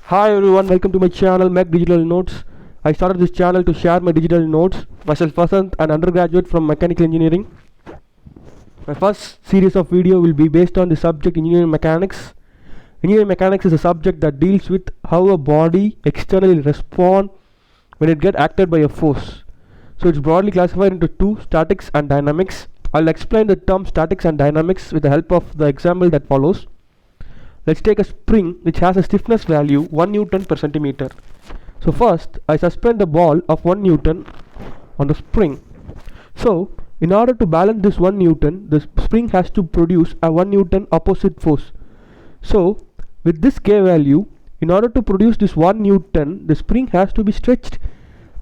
Hi everyone, welcome to my channel Make Digital Notes. I started this channel to share my digital notes. Myself Vasant, an undergraduate from mechanical engineering. My first series of video will be based on the subject engineering mechanics. Engineering mechanics is a subject that deals with how a body externally responds when it gets acted by a force. So it's broadly classified into two, statics and dynamics. I'll explain the term statics and dynamics with the help of the example that follows. Let's take a spring which has a stiffness value 1 Newton per centimeter. So first I suspend a ball of 1 Newton on the spring. So in order to balance this 1 Newton, the spring has to produce a 1 Newton opposite force. So with this K value, in order to produce this 1 Newton, the spring has to be stretched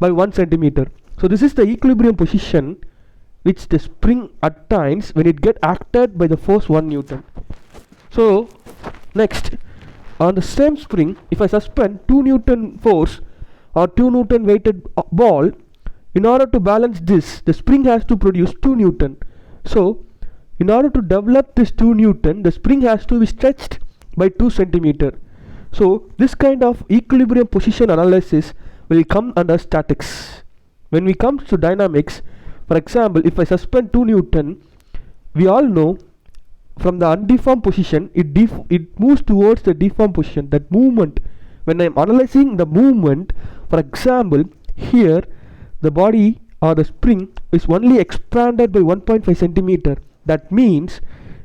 by 1 centimeter. So this is the equilibrium position which the spring attains when it gets acted by the force 1 Newton. So next, on the same spring, if I suspend 2 Newton force or 2 Newton weighted ball, in order to balance this, the spring has to produce 2 Newton. So in order to develop this 2 Newton, the spring has to be stretched by 2 centimeter. So this kind of equilibrium position analysis will come under statics. When we come to dynamics, for example, if I suspend 2 Newton, we all know from the undeformed position it moves towards the deformed position. That movement, when I am analyzing the movement, for example here the body or the spring is only expanded by 1.5 centimeter. That means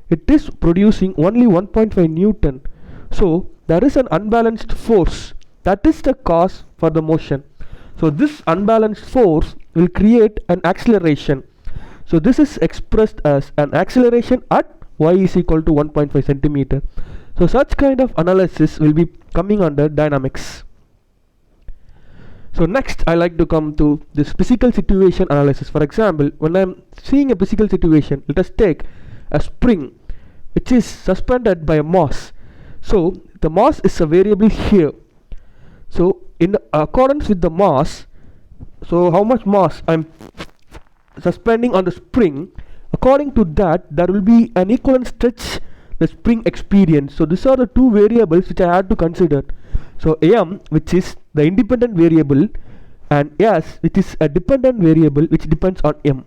it is producing only 1.5 Newton. So there is an unbalanced force. That is the cause for the motion. So this unbalanced force will create an acceleration. So this is expressed as an acceleration at y is equal to 1.5 centimeter. So such kind of analysis will be coming under dynamics. So next I like to come to this physical situation analysis. For example, when I am seeing a physical situation, let us take a spring which is suspended by a mass. So the mass is a variable here. So in accordance with the mass, so how much mass I am suspending on the spring, according to that there will be an equivalent stretch the spring experience. So these are the two variables which I had to consider. So m, which is the independent variable, and s, which is a dependent variable which depends on m.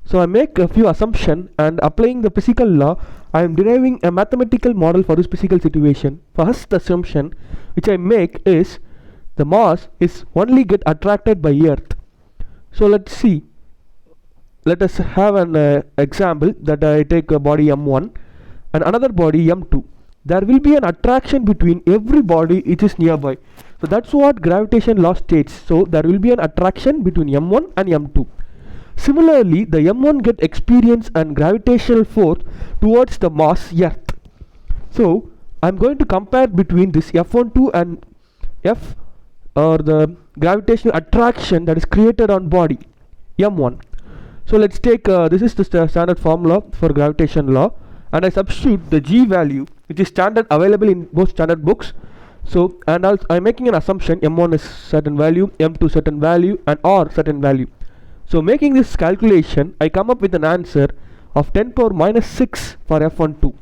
So I make a few assumptions, and applying the physical law I am deriving a mathematical model for this physical situation. First assumption which I make is the mass is only get attracted by earth. So let's see. Let us have an example that I take a body m1 and another body m2. There will be an attraction between every body which is nearby. So that's what gravitation law states. So there will be an attraction between m1 and m2. Similarly, the m1 get experience and gravitational force towards the mass earth. So I'm going to compare between this f12 and f, or the gravitational attraction that is created on body m1. So let's take this is the standard formula for gravitation law, and I substitute the g value which is standard available in both standard books. So and also I'm making an assumption m1 is certain value, m2 certain value, and r certain value. So making this calculation, I come up with an answer of 10 power minus 6 for f12.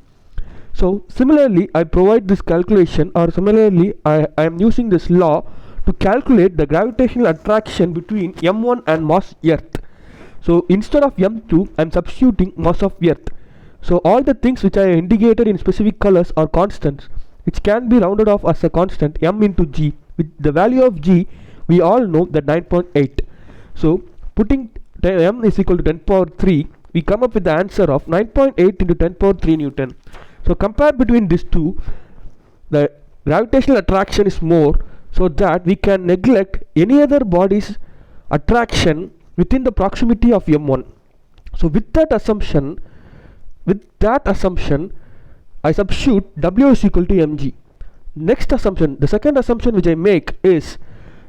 So similarly I provide this calculation, or similarly I am using this law to calculate the gravitational attraction between m1 and mass earth. So instead of m2 I am substituting mass of earth. So all the things which I indicated in specific colors are constants which can be rounded off as a constant m into g. With the value of g we all know that 9.8. So putting m is equal to 10 power 3, we come up with the answer of 9.8 into 10 power 3 Newton. So compare between these two, the gravitational attraction is more, so that we can neglect any other body's attraction within the proximity of m1. So with that assumption I substitute w is equal to mg. Next assumption, the second assumption which I make is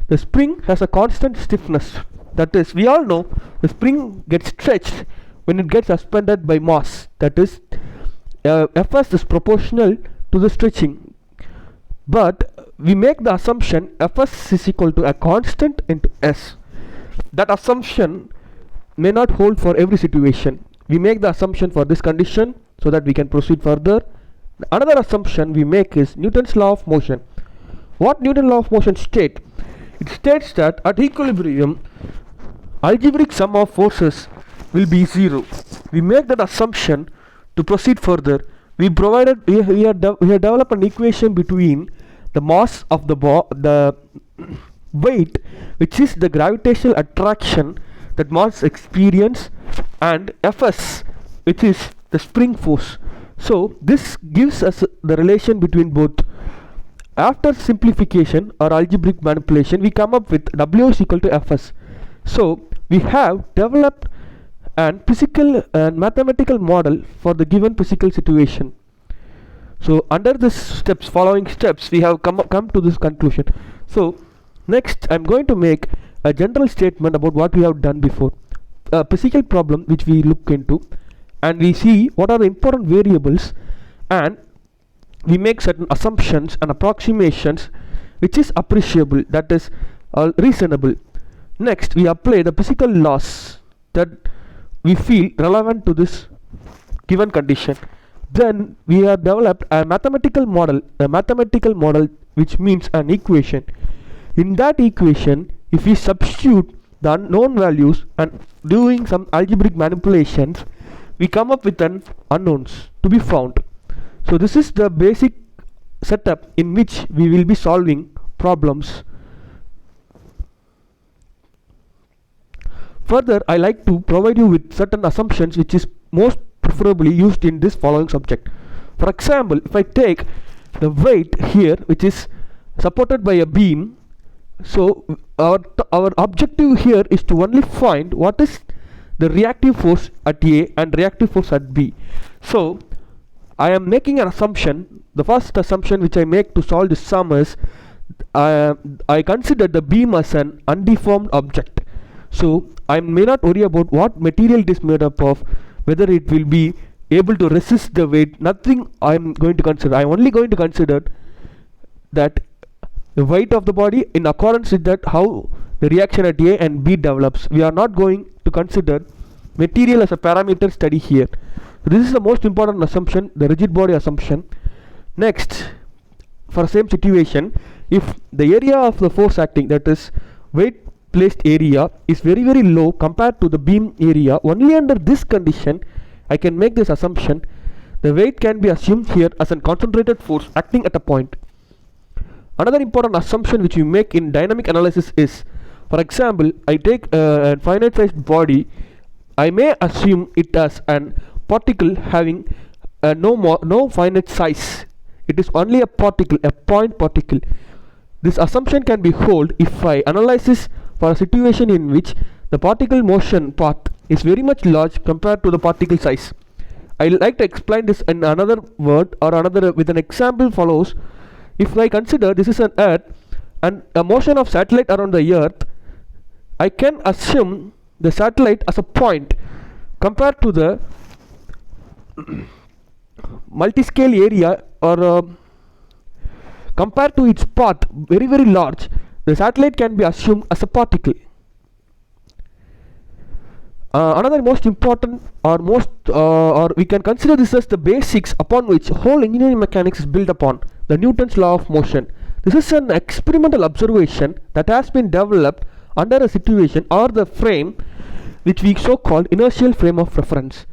the spring has a constant stiffness. That is, we all know the spring gets stretched when it gets suspended by mass. That is, Fs is proportional to the stretching, but we make the assumption Fs is equal to a constant into s. That assumption may not hold for every situation. We make the assumption for this condition so that we can proceed further. Another assumption we make is Newton's law of motion. What Newton law of motion state? It states that at equilibrium, algebraic sum of forces will be 0. We make that assumption to proceed further. We have developed an equation between the mass of the weight, which is the gravitational attraction that mass experience, and Fs, which is the spring force. So this gives us the relation between both. After simplification or algebraic manipulation, we come up with W is equal to Fs. So we have developed an physical and mathematical model for the given physical situation. So under this following steps, we have come to this conclusion. So next, I'm going to make a general statement about what we have done before. A physical problem which we look into, and we see what are the important variables, and we make certain assumptions and approximations which is appreciable, that is reasonable. Next, we apply the physical laws that we feel relevant to this given condition. Then we have developed a mathematical model which means an equation. In that equation, if we substitute the unknown values and doing some algebraic manipulations, we come up with an unknowns to be found. So this is the basic setup in which we will be solving problems. Further, I like to provide you with certain assumptions which is most preferably used in this following subject. For example, if I take the weight here which is supported by a beam, so our objective here is to only find what is the reactive force at A and reactive force at B. So I am making an assumption. The first assumption which I make to solve this sum is I consider the beam as an undeformed object. So I may not worry about what material it is made up of, whether it will be able to resist the weight. Nothing I am going to consider. I am only going to consider that the weight of the body in accordance with that how the reaction at A and B develops. We are not going to consider material as a parameter study here. So this is the most important assumption, the rigid body assumption. Next, for same situation, if the area of the force acting, that is weight placed area, is very low compared to the beam area, only under this condition I can make this assumption. The weight can be assumed here as a concentrated force acting at a point. Another important assumption which we make in dynamic analysis is, for example, I take a finite sized body. I may assume it as an particle having no finite size. It is only a particle, a point particle. This assumption can be held if I analyze this for a situation in which the particle motion path is very much large compared to the particle size. I like to explain this in another word or another with an example follows. If I consider this is an earth and a motion of satellite around the earth, I can assume the satellite as a point compared to the multi-scale area, or compared to its path very large, the satellite can be assumed as a particle. Another most important or we can consider this as the basics upon which whole engineering mechanics is built upon, the Newton's law of motion. This is an experimental observation that has been developed under a situation or the frame which we so called inertial frame of reference.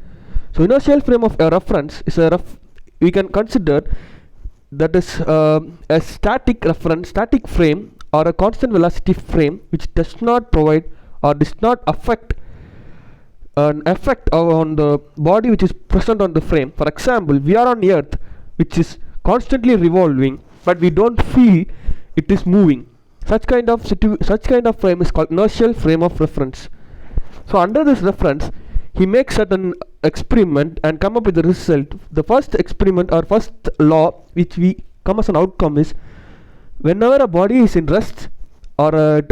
So inertial frame of reference is we can consider that is a static reference, static frame, or a constant velocity frame which does not provide or does not affect an effect on the body which is present on the frame. For example, we are on earth which is constantly revolving, but we don't feel it is moving. Such kind of frame is called inertial frame of reference. So under this reference, he makes certain experiment and come up with the result. The first experiment or first law which we come as an outcome is, whenever a body is in rest or a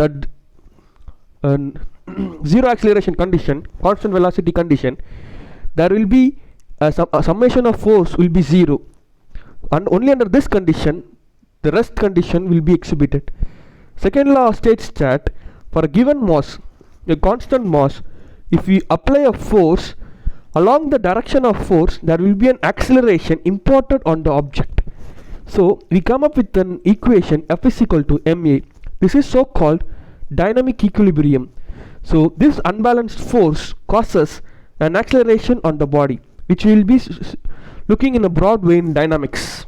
zero acceleration condition, constant velocity condition, there will be a summation of force will be 0, and only under this condition the rest condition will be exhibited. Second law states that for a given mass, a constant mass, if we apply a force along the direction of force, there will be an acceleration imparted on the object. So we come up with an equation F is equal to ma. This is so called dynamic equilibrium. So this unbalanced force causes an acceleration on the body, which we will be looking in a broad way in dynamics.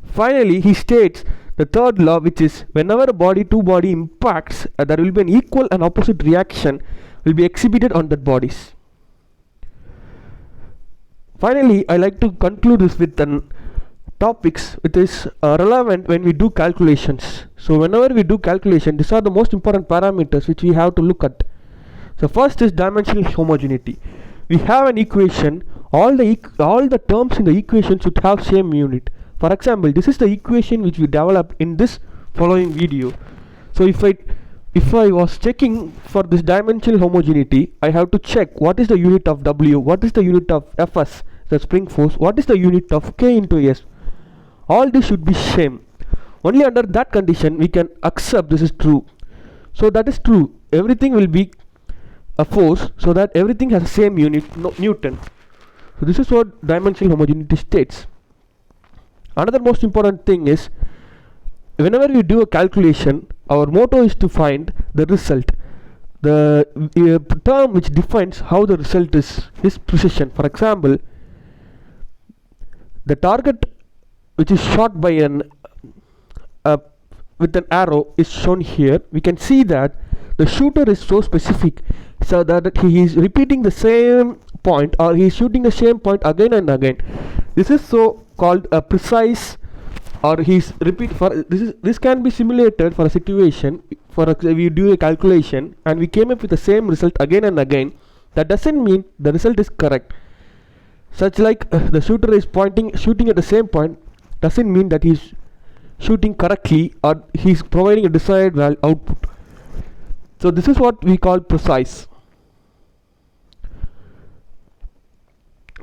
Finally, he states the third law, which is whenever a body to body impacts, there will be an equal and opposite reaction will be exhibited on that bodies. Finally, I like to conclude this with an topics which is relevant when we do calculations. So whenever we do calculation, these are the most important parameters which we have to look at. So first is dimensional homogeneity. We have an equation, all the terms in the equation should have same unit. For example, this is the equation which we developed in this following video. So if I was checking for this dimensional homogeneity, I have to check what is the unit of W, what is the unit of Fs, the spring force, what is the unit of K into S. All this should be same. Only under that condition we can accept this is true. So that is true. Everything will be a force, so that everything has the same unit, Newton. So this is what dimensional homogeneity states. Another most important thing is, whenever we do a calculation, our motto is to find the result. The term which defines how the result is precision. For example, the target which is shot by with an arrow is shown here. We can see that the shooter is so specific, so that he is repeating the same point, or he is shooting the same point again and again. This is so called a precise, or this can be simulated for a situation. We do a calculation and we came up with the same result again and again. That doesn't mean the result is correct. Such like the shooter is shooting at the same point doesn't mean that he's shooting correctly or he's providing a desired output. So this is what we call precise.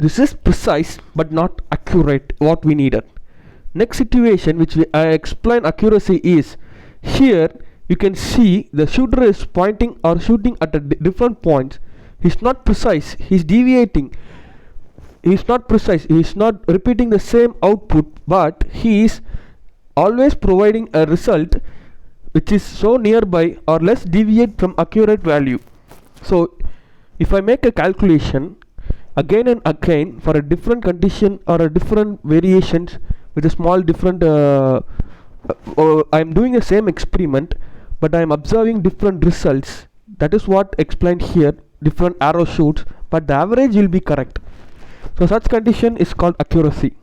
This is precise but not accurate, what we needed. Next situation which I explain accuracy is, here you can see the shooter is pointing or shooting at a different points. He's not precise, he's deviating. He's not precise, he's not repeating the same output, but he is always providing a result which is so nearby or less deviate from accurate value. So if I make a calculation again and again for a different condition or a different variations with a small different I'm doing the same experiment but I'm observing different results, that is what explained here, different arrow shoots, but the average will be correct. So such condition is called accuracy.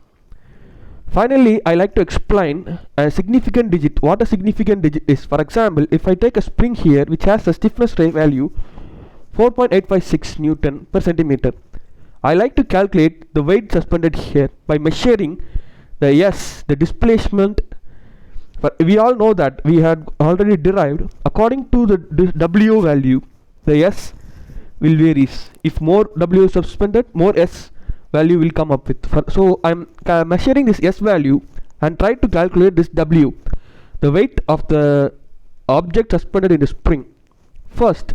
Finally, I like to explain a significant digit. What a significant digit is. For example, if I take a spring here which has a stiffness value 4.856 Newton per centimeter, I like to calculate the weight suspended here by measuring the S, the displacement. But we all know that we had already derived according to the W value, the S will varies. If more W is suspended, more S value will come up with. So I'm measuring this S value and try to calculate this W, the weight of the object suspended in the spring. First,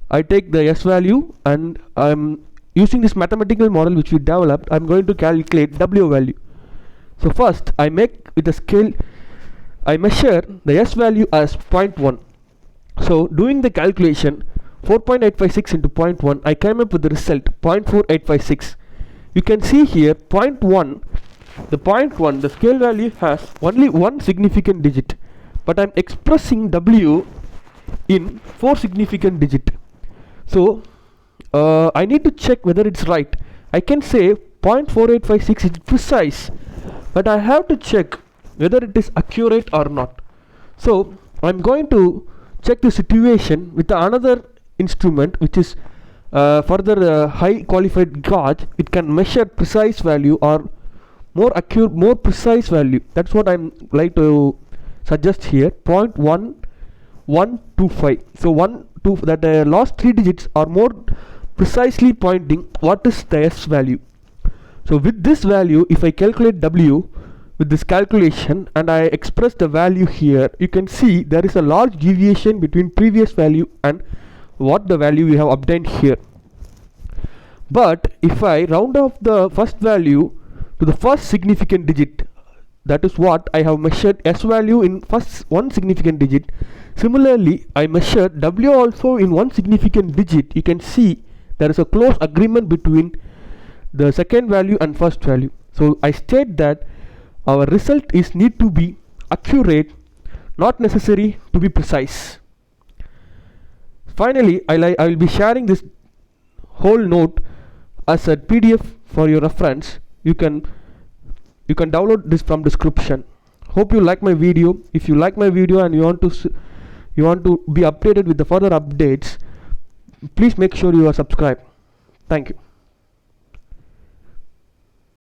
I take the S value and I'm using this mathematical model which we developed. I'm going to calculate W value. So first, I make with a scale, I measure the S value as 0.1. So doing the calculation 4.856 into 0.1, I came up with the result 0.4856. You can see here 0.1, the scale value has only one significant digit, but I'm expressing W in 4 significant digit. So I need to check whether it's right. I can say 0.4856 is precise, but I have to check whether it is accurate or not. So I'm going to check the situation with another instrument which is further high qualified gauge. It can measure precise value or more accurate, more precise value. That's what I'm like to suggest here, 0.1125. So 1, 2, that last 3 digits are more precisely pointing what is the S value. So with this value, if I calculate W with this calculation and I express the value here, you can see there is a large deviation between previous value and what the value we have obtained here. But if I round off the first value to the first significant digit, that is what I have measured S value in first one significant digit. Similarly, I measured W also in one significant digit. You can see there is a close agreement between the second value and first value. So I state that our result is need to be accurate, not necessary to be precise. Finally, I will be sharing this whole note as a PDF for your reference. You can download this from description. Hope you like my video. If you like my video and you want to be updated with the further updates, please make sure you are subscribed. Thank you.